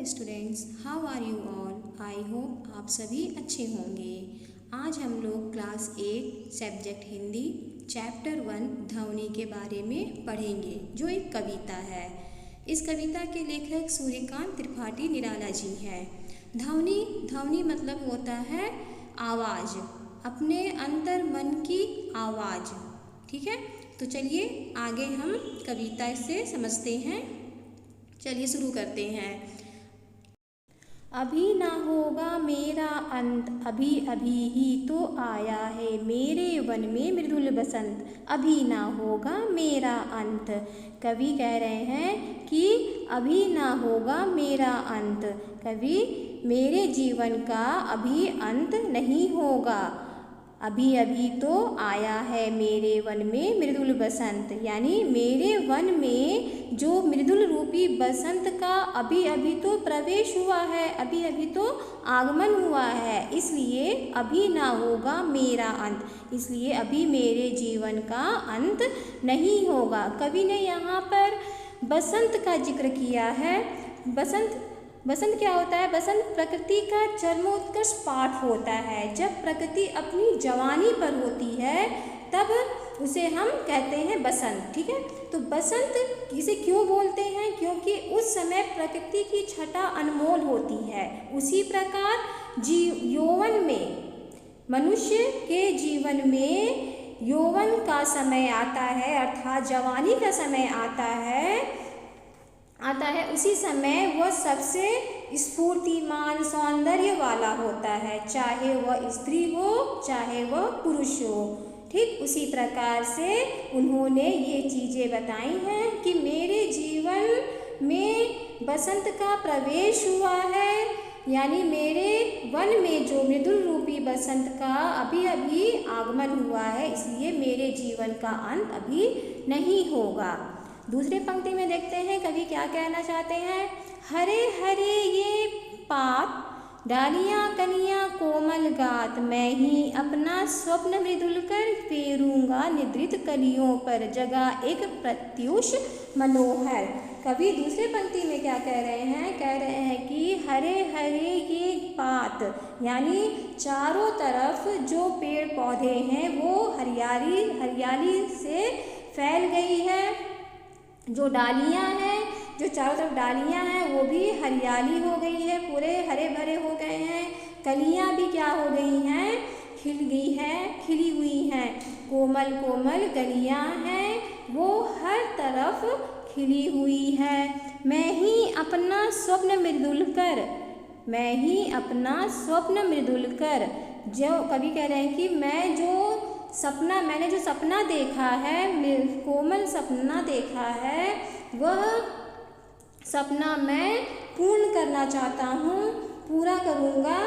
Students, how are you all. I hope आप सभी अच्छे होंगे। आज हम लोग क्लास 8 सब्जेक्ट हिंदी चैप्टर 1 ध्वनि के बारे में पढ़ेंगे, जो एक कविता है। इस कविता के लेखक सूर्यकांत त्रिपाठी निराला जी हैं। ध्वनि मतलब होता है आवाज़, अपने अंतर मन की आवाज़। ठीक है, तो चलिए आगे हम कविता से समझते हैं। चलिए शुरू करते हैं। अभी ना होगा मेरा अंत, अभी अभी ही तो आया है मेरे वन में मृदुल बसंत। अभी ना होगा मेरा अंत। कवि कह रहे हैं कि अभी ना होगा मेरा अंत। कवि मेरे जीवन का अभी अंत नहीं होगा। अभी अभी तो आया है मेरे वन में मृदुल बसंत, यानी मेरे वन में जो मृदुल रूपी बसंत का अभी अभी तो प्रवेश हुआ है, अभी अभी तो आगमन हुआ है। इसलिए अभी ना होगा मेरा अंत, इसलिए अभी मेरे जीवन का अंत नहीं होगा। कवि ने यहाँ पर बसंत का जिक्र किया है। बसंत क्या होता है? बसंत प्रकृति का चरमोत्कर्ष पाठ होता है। जब प्रकृति अपनी जवानी पर होती है तब उसे हम कहते हैं बसंत। ठीक है, तो बसंत इसे क्यों बोलते हैं? क्योंकि उस समय प्रकृति की छटा अनमोल होती है। उसी प्रकार यौवन में, मनुष्य के जीवन में यौवन का समय आता है, अर्थात जवानी का समय आता है। उसी समय वह सबसे स्फूर्तिमान सौंदर्य वाला होता है, चाहे वह स्त्री हो चाहे वह पुरुष हो। ठीक उसी प्रकार से उन्होंने ये चीज़ें बताई हैं कि मेरे जीवन में बसंत का प्रवेश हुआ है, यानी मेरे वन में जो मृदुल रूपी बसंत का अभी अभी आगमन हुआ है, इसलिए मेरे जीवन का अंत अभी नहीं होगा। दूसरे पंक्ति में देखते हैं कवि क्या कहना चाहते हैं। हरे हरे ये पात, डालियाँ कलियाँ कोमल गात, मैं ही अपना स्वप्न मृदुल कर फेरूंगा निद्रित कलियों पर, जगा एक प्रत्युष मनोहर। कवि दूसरे पंक्ति में क्या कह रहे हैं? कह रहे हैं कि हरे हरे ये पात, यानी चारों तरफ जो पेड़ पौधे हैं वो हरियाली से फैल गई है। जो डालियाँ हैं, जो चारों तरफ डालियाँ हैं वो भी हरियाली हो गई है, पूरे हरे भरे हो गए हैं। कलियाँ भी क्या हो गई हैं? खिल गई हैं, खिली हुई हैं। कोमल कोमल कलियाँ हैं, वो हर तरफ खिली हुई है। मैं ही अपना स्वप्न मृदुल कर, मैं ही अपना स्वप्न मृदुल कर। जो कवि कह रहे हैं कि मैंने जो सपना देखा है, कोमल सपना देखा है, वह सपना मैं पूर्ण करना चाहता हूँ, पूरा करूँगा।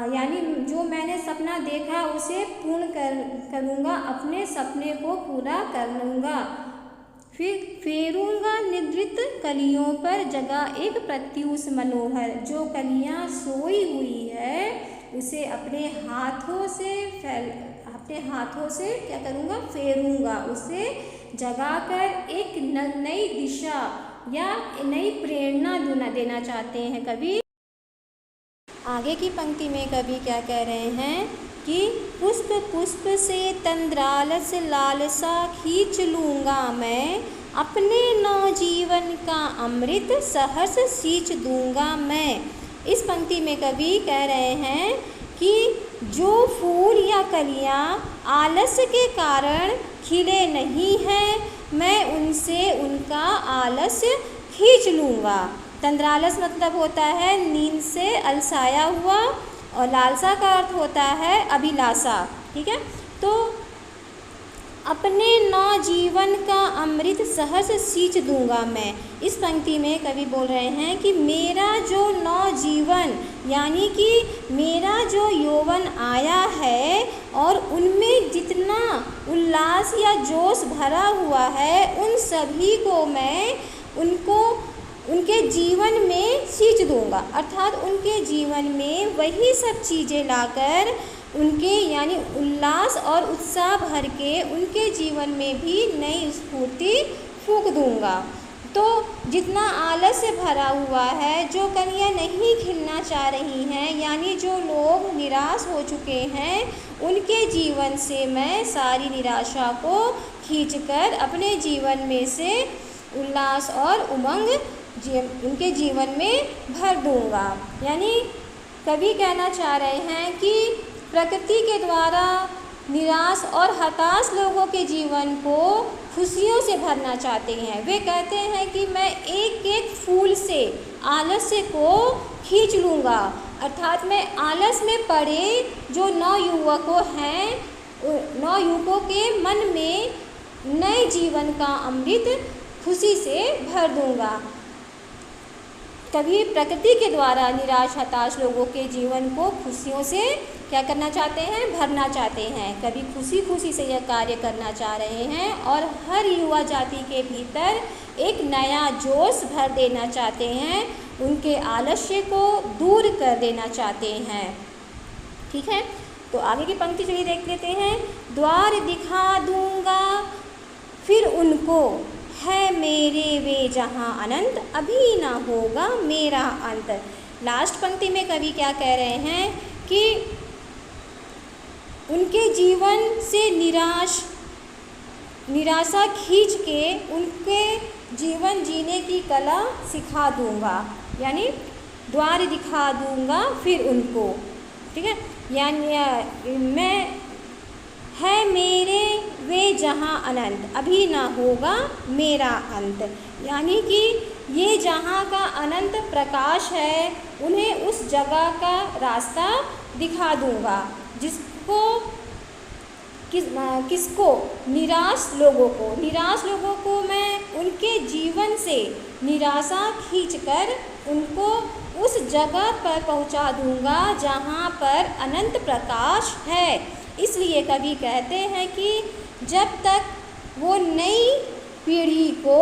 यानी जो मैंने सपना देखा उसे पूर्ण करूँगा, अपने सपने को पूरा कर लूँगा। फिर फेरूंगा निद्रित कलियों पर, जगा एक प्रत्युष मनोहर। जो कलियाँ सोई हुई है उसे अपने हाथों से क्या करूँगा? फेरूंगा, उसे जगाकर एक नई दिशा या नई प्रेरणा देना चाहते हैं कवि। आगे की पंक्ति में कवि क्या कह रहे हैं कि पुष्प पुष्प से तंद्रालस लालसा खींच लूँगा मैं, अपने नवजीवन का अमृत सहर्ष सींच दूँगा मैं। इस पंक्ति में कवि कह रहे हैं कि जो फूल या कलियाँ आलस्य के कारण खिले नहीं हैं, मैं उनसे उनका आलस्य खींच लूँगा। तंद्रालस मतलब होता है नींद से अलसाया हुआ, और लालसा का अर्थ होता है अभिलाषा। ठीक है, तो अपने नवजीवन का अमृत सहर्ष सींच दूंगा मैं। इस पंक्ति में कवि बोल रहे हैं कि मेरा जो नवजीवन, यानी कि मेरा जो यौवन आया है और उनमें जितना उल्लास या जोश भरा हुआ है, उन सभी को मैं उनके जीवन में सींच दूंगा। अर्थात उनके जीवन में वही सब चीज़ें लाकर उनके यानी उल्लास और उत्साह भर के उनके जीवन में भी नई स्फूर्ति फूंक दूंगा। तो जितना आलस से भरा हुआ है, जो कलियाँ नहीं खिलना चाह रही हैं, यानी जो लोग निराश हो चुके हैं, उनके जीवन से मैं सारी निराशा को खींचकर अपने जीवन में से उल्लास और उमंग उनके जीवन में भर दूंगा। यानी कवि कहना चाह रहे हैं कि प्रकृति के द्वारा निराश और हताश लोगों के जीवन को खुशियों से भरना चाहते हैं। वे कहते हैं कि मैं एक एक फूल से आलस्य को खींच लूँगा, अर्थात मैं आलस में पड़े जो नवयुवकों हैं, नवयुवकों के मन में नए जीवन का अमृत खुशी से भर दूँगा। कभी प्रकृति के द्वारा निराश हताश लोगों के जीवन को खुशियों से क्या करना चाहते हैं, भरना चाहते हैं। कभी खुशी खुशी से यह कार्य करना चाह रहे हैं और हर युवा जाति के भीतर एक नया जोश भर देना चाहते हैं, उनके आलस्य को दूर कर देना चाहते हैं। ठीक है, तो आगे की पंक्ति चलिए देख लेते हैं। द्वार दिखा दूंगा फिर उनको, है मेरे वे जहाँ अनंत, अभी ना होगा मेरा अंत। लास्ट पंक्ति में कवि क्या कह रहे हैं कि उनके जीवन से निराशा खींच के उनके जीवन जीने की कला सिखा दूंगा, यानी द्वार दिखा दूंगा फिर उनको। ठीक है, यानी मैं है मेरे वे जहाँ अनंत, अभी ना होगा मेरा अंत, यानी कि ये जहाँ का अनंत प्रकाश है, उन्हें उस जगह का रास्ता दिखा दूंगा, किसको निराश लोगों को मैं उनके जीवन से निराशा खींचकर उनको उस जगह पर पहुंचा दूंगा जहां पर अनंत प्रकाश है। इसलिए कवि कहते हैं कि जब तक वो नई पीढ़ी को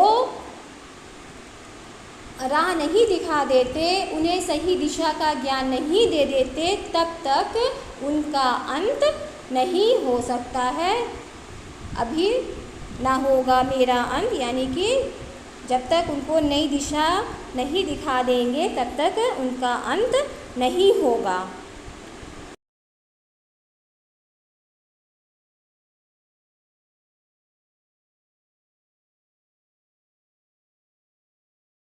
राह नहीं दिखा देते, उन्हें सही दिशा का ज्ञान नहीं दे देते, तब तक उनका अंत नहीं हो सकता है। अभी ना होगा मेरा अंत, यानी कि जब तक उनको नई दिशा नहीं दिखा देंगे तब तक उनका अंत नहीं होगा।